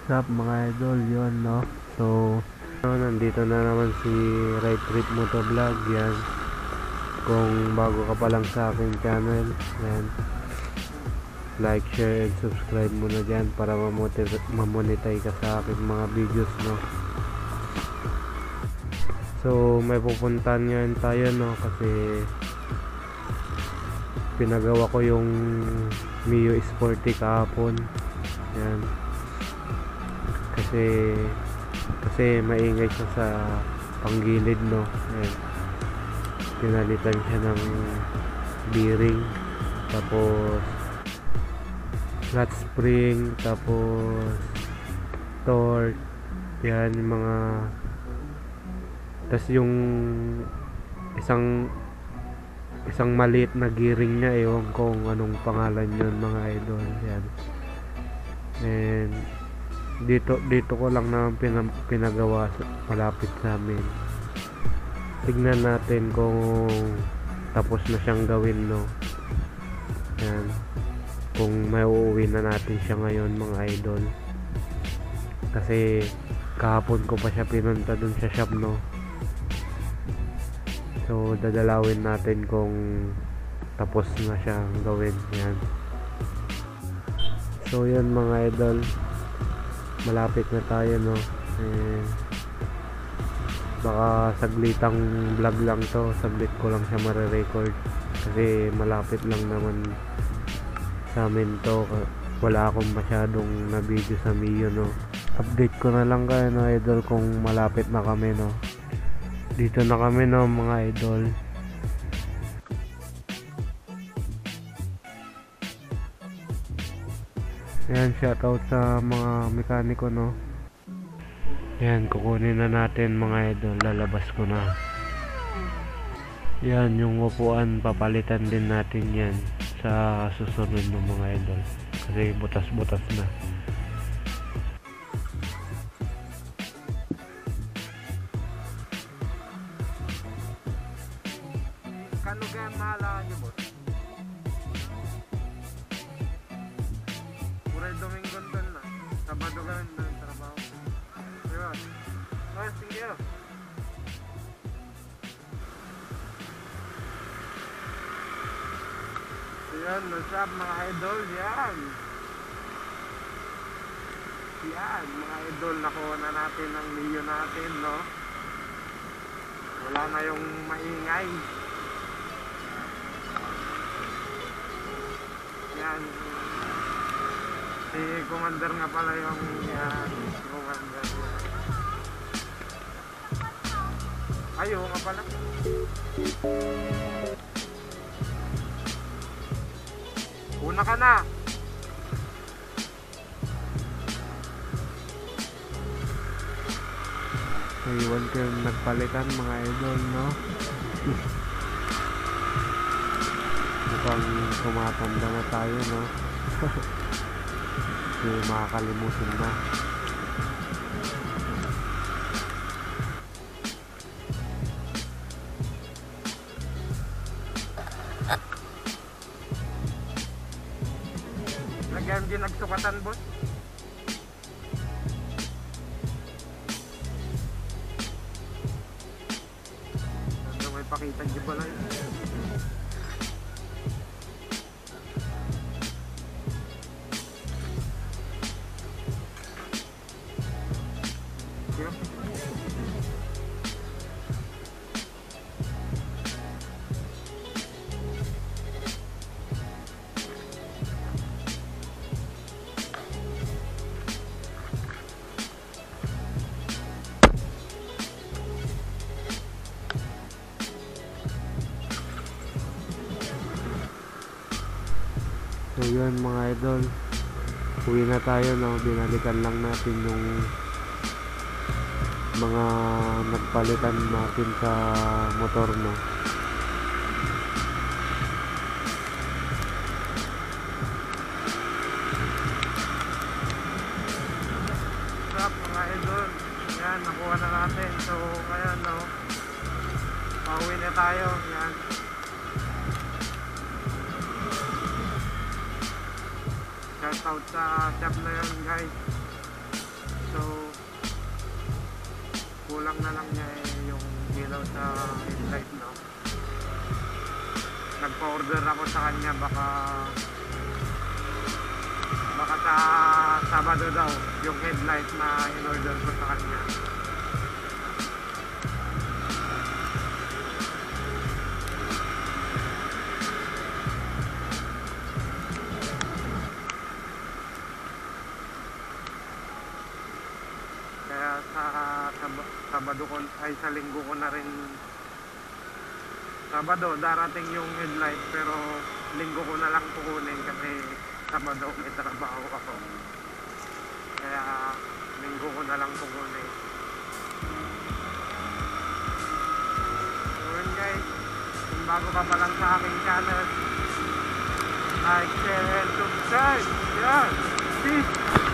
What's up mga idol, yun no. So nandito na naman si Ride Trip Motovlog. Yan, kung bago ka pa lang sa aking channel, yan, like, share, and subscribe muna dyan para mamonetize ka sa aking mga videos no. So may pupuntahan ngayon tayo no, kasi pinagawa ko yung Mio Sporty kahapon. Yan, kasi maingay siya sa panggilid no. Ayan, pinalitan siya ng bearing, tapos flat spring, tapos torque. Yan yung mga, tas yung isang maliit na gearing niya, ewan kung anong pangalan yun mga idol. Yan, and dito ko lang naman pinagawa malapit sa amin. Tignan natin kung tapos na siyang gawin no. Yan, kung may uuwi na natin siya ngayon mga idol, kasi kahapon ko pa siya pinunta dun sa shop no. So dadalawin natin kung tapos na siyang gawin. Yan, so yan mga idol, malapit na tayo no. Baka saglitang vlog lang to, saglit ko lang siya mare-record kasi malapit lang naman sa amin to. Wala akong masyadong na video sa Mio no. Update ko na lang kayo no idol kung malapit na kami no. Dito na kami no mga idol. Yan, shoutout sa mga mekaniko no. Yan, kukunin na natin mga idol, lalabas ko na. Yan, yung upuan papalitan din natin yan sa susunod ng mga idol kasi butas-butas na. Kano kaya mahala niyo boss? Pura Domingo doon na. Sabado ka rin ng trabaho. Diba? Oh, thank you. So yan, what's up mga idol? Yan. Yan, mga idol, nakuha na natin ang Mio natin, no? Wala na yung maingay. Yan, si Commander nga pala yung yan, Commander yan. Ayaw nga pala. Una ka na. Iwan ko yung nagpalitan mga idol no. Mukhang tumatanda na tayo no. Hindi makakalimutin na. Lagyan din nagsukatan boss. Ano may pakita dyan pala yun. So yun mga idol, uwi na tayo no. Binalikan lang natin yung mga nagpalitan natin sa motor no. Stop mga idol, yan, nakuha na natin. So ngayon no, pauwi na tayo. Yan, shoutout sa shop na yun guys. So kulang na lang niya yung ilaw sa headlight, no? Nagpa-order ako sa kanya, baka sa Sabado daw yung headlight na in-order ko sa kanya. Kaya Sabado ko ay sa Linggo ko na rin, Sabado darating yung headlight, pero Linggo ko na lang kukunin kasi Sabado may trabaho ako. Kaya Linggo ko na lang kukunin. So yun guys, kung bago ka pa lang sa aking channel, like, share, and subscribe. Yan, peace.